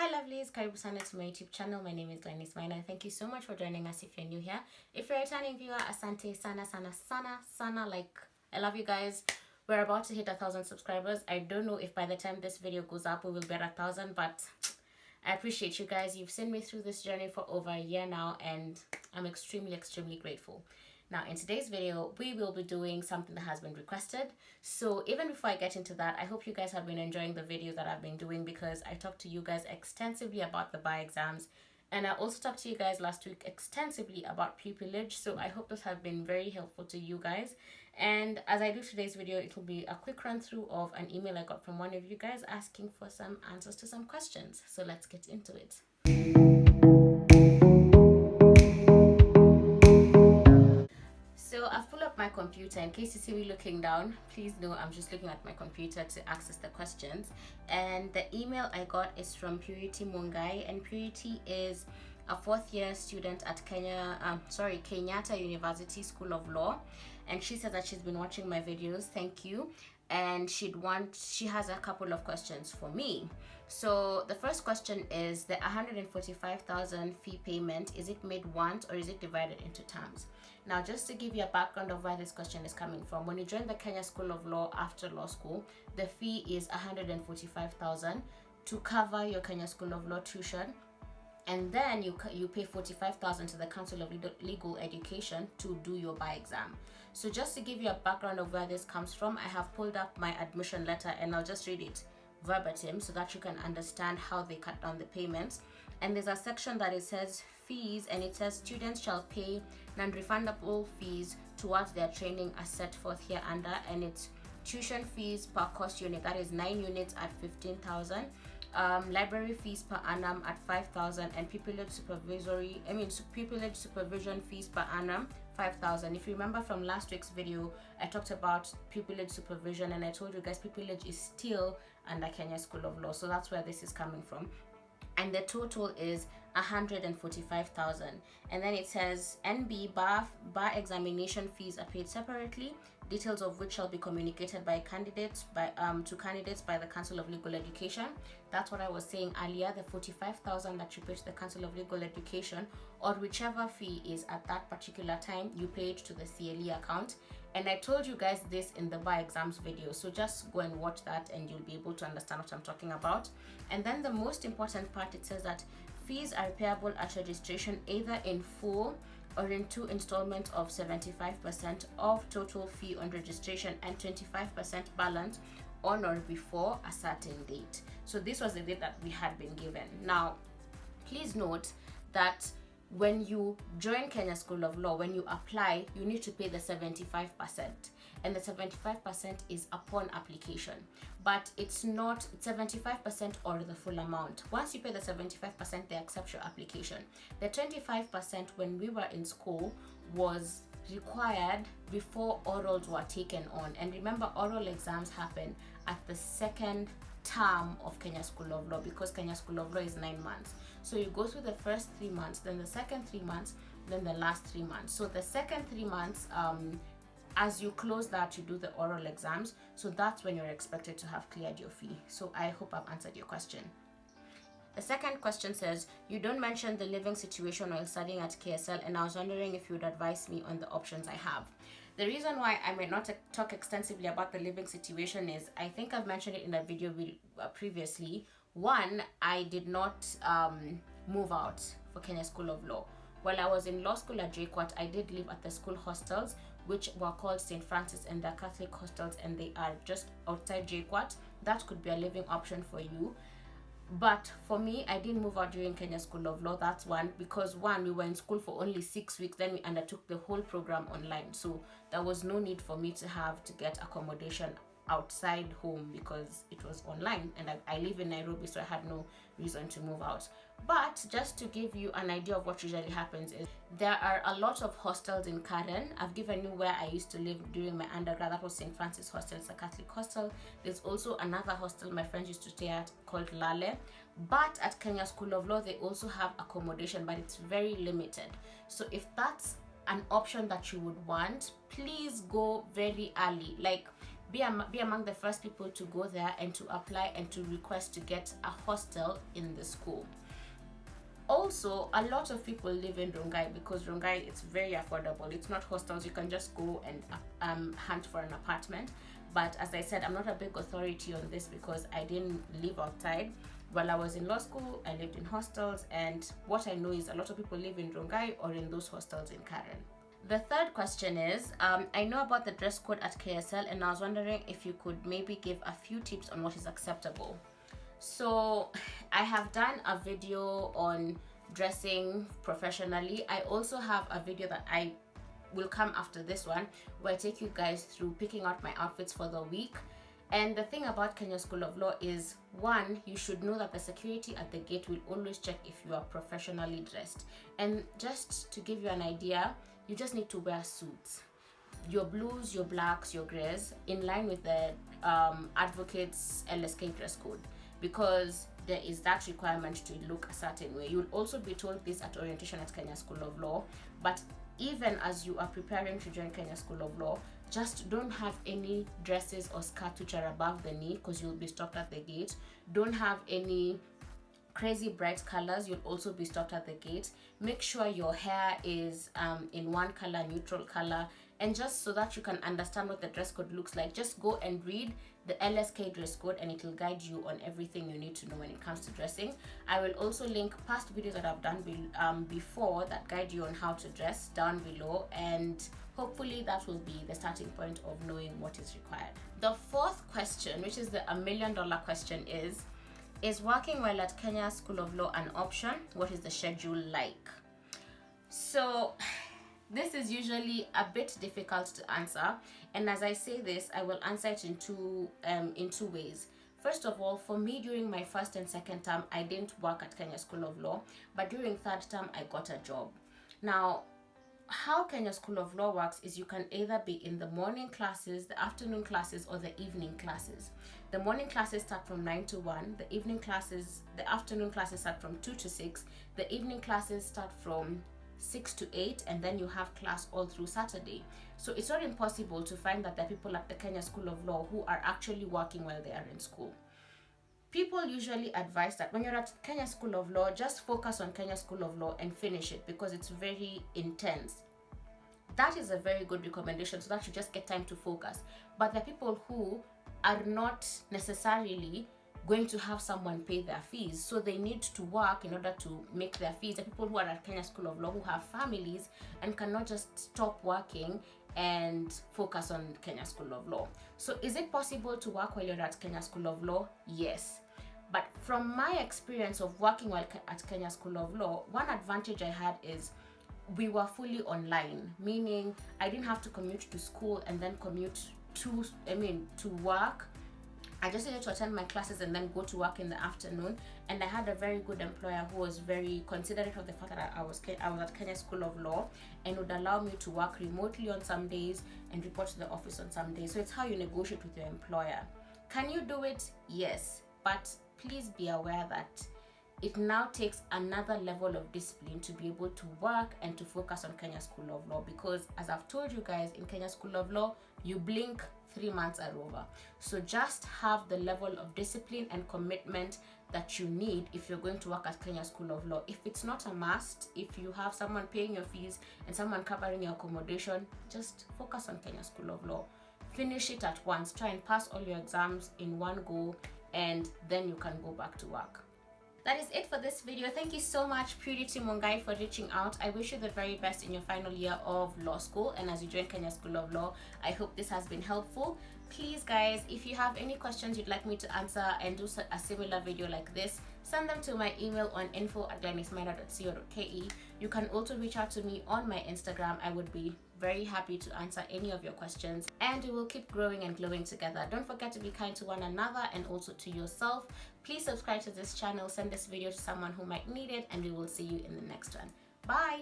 Hi lovelies, karibu sana to my YouTube channel. My name is Glynis. Thank you so much for joining us if you're new here. If you're a returning viewer, asante sana. Like, I love you guys. We're about to hit 1,000 subscribers. I don't know if by the time this video goes up we will be at 1,000, but I appreciate you guys. You've seen me through this journey for over a year now, and I'm extremely grateful. Now, in today's video, we will be doing something that has been requested. So even before I get into that, I hope you guys have been enjoying the videos that I've been doing, because I talked to you guys extensively about the bar exams. And I also talked to you guys last week extensively about pupillage. So I hope those have been very helpful to you guys. And as I do today's video, it will be a quick run through of an email I got from one of you guys asking for some answers to some questions. So let's get into it. So I've pulled up my computer. In case you see me looking down, please know I'm just looking at my computer to access the questions. And the email I got is from Purity Mungai, and Purity is a fourth year student at Kenyatta University School of Law. And she says that she's been watching my videos. Thank you. And she has a couple of questions for me. So the first question is, the 145,000 fee payment, is it made once or is it divided into terms? Now, just to give you a background of where this question is coming from, when you join the Kenya School of Law after law school, the fee is 145,000 to cover your Kenya School of Law tuition, and then you pay 45,000 to the Council of Legal Education to do your bar exam. So just to give you a background of where this comes from, I have pulled up my admission letter and I'll just read it verbatim so that you can understand how they cut down the payments. And there's a section that it says fees, and it says students shall pay non-refundable fees towards their training as set forth here under, and it's tuition fees per course unit, that is 9 units at 15,000, library fees per annum at 5,000, and pupillage supervision fees per annum 5,000. If you remember from last week's video, I talked about pupillage supervision, and I told you guys pupillage is still under Kenya School of Law, so that's where this is coming from. And the total is 145,000. And then it says NB bar examination fees are paid separately, details of which shall be communicated to candidates by the Council of Legal Education. That's what I was saying earlier, the 45,000 that you pay to the Council of Legal Education, or whichever fee is at that particular time, you pay it to the CLE account. And I told you guys this in the bar exams video, so just go and watch that and you'll be able to understand what I'm talking about. And then the most important part, it says that fees are payable at registration either in full or in 2 installments of 75% of total fee on registration and 25% balance on or before a certain date. So this was the date that we had been given. Now, please note that when you join Kenya School of Law, when you apply, you need to pay the 75%, and the 75% is upon application, but it's not 75% or the full amount. Once you pay the 75%, they accept your application. The 25% when we were in school was required before orals were taken on, and remember, oral exams happen at the second term of Kenya School of Law, because Kenya School of Law is 9 months. So you go through the first 3 months, then the second 3 months, then the last 3 months. So the second 3 months, as you close that, you do the oral exams. So that's when you're expected to have cleared your fee. So I hope I've answered your question. The second question says, you don't mention the living situation while studying at KSL, and I was wondering if you would advise me on the options I have. The reason why I may not talk extensively about the living situation is, I think I've mentioned it in a video previously. One, I did not move out for Kenya School of Law. While I was in law school at JKUAT, I did live at the school hostels, which were called St. Francis, and they're Catholic hostels, and they are just outside JKUAT. That could be a living option for you. But for me, I didn't move out during Kenya School of Law. That's one, because one, we were in school for only 6 weeks, then we undertook the whole program online. So there was no need for me to have to get accommodation outside home because it was online, and I live in Nairobi, so I had no reason to move out. But just to give you an idea of what usually happens is, there are a lot of hostels in Karen. I've given you where I used to live during my undergrad. That was St. Francis Hostel. It's a Catholic hostel. There's also another hostel my friends used to stay at called Lale. But at Kenya School of Law, they also have accommodation, but it's very limited. So if that's an option that you would want, please go very early. Like, be among the first people to go there and to apply and to request to get a hostel in the school. Also, a lot of people live in Rongai because Rongai, it's very affordable. It's not hostels. You can just go and hunt for an apartment. But as I said, I'm not a big authority on this because I didn't live outside. While I was in law school, I lived in hostels, and what I know is a lot of people live in Rongai or in those hostels in Karen. The third question is, I know about the dress code at KSL, and I was wondering if you could maybe give a few tips on what is acceptable. So I have done a video on dressing professionally. I also have a video that I will come after this one where I take you guys through picking out my outfits for the week. And the thing about Kenya School of Law is, one, you should know that the security at the gate will always check if you are professionally dressed. And just to give you an idea, you just need to wear suits. Your blues, your blacks, your grays, in line with the advocates LSK dress code, because there is that requirement to look a certain way. You'll also be told this at orientation at Kenya School of Law, but even as you are preparing to join Kenya School of Law, just don't have any dresses or skirts which are above the knee because you'll be stopped at the gate. Don't have any crazy bright colors, you'll also be stopped at the gate. Make sure your hair is in one color, neutral color, and just so that you can understand what the dress code looks like, just go and read the LSK dress code and it will guide you on everything you need to know when it comes to dressing. I will also link past videos that I've done before that guide you on how to dress down below, and hopefully that will be the starting point of knowing what is required. The fourth question, which is the $1 million question, is working while at Kenya School of Law an option? What is the schedule like? So this is usually a bit difficult to answer, and as I say this, I will answer it in two ways. First of all, for me, during my first and second term, I didn't work at Kenya School of Law, but during third term, I got a job. Now, how Kenya School of Law works is you can either be in the morning classes, the afternoon classes, or the evening classes. The morning classes start from 9 to 1, the afternoon classes start from 2 to 6, the evening classes start from 6 to 8, and then you have class all through Saturday. So it's not impossible to find that there are people at the Kenya School of Law who are actually working while they are in school. People usually advise that when you're at Kenya School of Law, just focus on Kenya School of Law and finish it because it's very intense. That is a very good recommendation, so that you just get time to focus. But there are people who are not necessarily going to have someone pay their fees, so they need to work in order to make their fees. The people who are at Kenya School of Law who have families and cannot just stop working and focus on Kenya School of Law. So is it possible to work while you're at Kenya School of Law? Yes. But from my experience of working while at Kenya School of Law, one advantage I had is we were fully online, meaning I didn't have to commute to school and then commute to work. I just needed to attend my classes and then go to work in the afternoon. And I had a very good employer who was very considerate of the fact that I was at Kenya School of Law and would allow me to work remotely on some days and report to the office on some days. So it's how you negotiate with your employer. Can you do it? Yes. But please be aware that it now takes another level of discipline to be able to work and to focus on Kenya School of Law, because as I've told you guys, in Kenya School of Law, you blink, 3 months are over. So just have the level of discipline and commitment that you need if you're going to work at Kenya School of Law. If it's not a must, if you have someone paying your fees and someone covering your accommodation, just focus on Kenya School of Law. Finish it at once. Try and pass all your exams in one go, and then you can go back to work. That is it for this video. Thank you so much, Purity Mungai, for reaching out. I wish you the very best in your final year of law school, and as you join Kenya School of Law, I hope this has been helpful. Please guys, if you have any questions you'd like me to answer and do a similar video like this, send them to my email on info@glynisminor.co.ke. You can also reach out to me on my Instagram. I would be very happy to answer any of your questions, and we will keep growing and glowing together. Don't forget to be kind to one another and also to yourself. Please subscribe to this channel, send this video to someone who might need it, and we will see you in the next one. Bye.